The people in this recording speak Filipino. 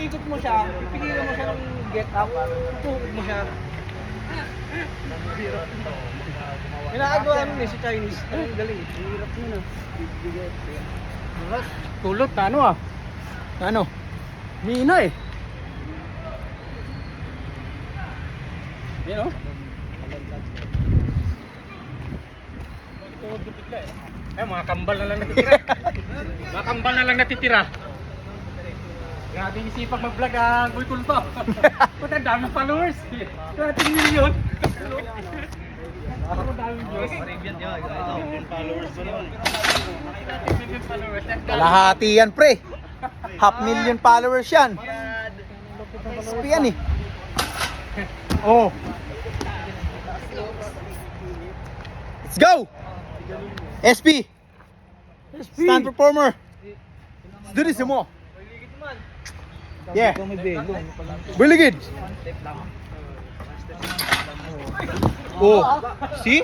ikot mo siya, pipigilan mo siya ng get up, tukod mo siya. Ginagawa nun eh si Chinese. Ang galing. Hirap yun ah. Kulot na ano ah. Ano? Mina eh. Yan oh. Mga kambal na lang natitira. Mga kambal na lang natitira. Grabe yung sipag mag-vlog ang Boy Kulto. Puta, daming followers. 20 million. Ang daming views. Kalahati yan, pre. 500,000 followers yan. SP yan eh. Oh. Let's go! SP! Stand performer! Do this mo! Yeah! Really good! Oh! See?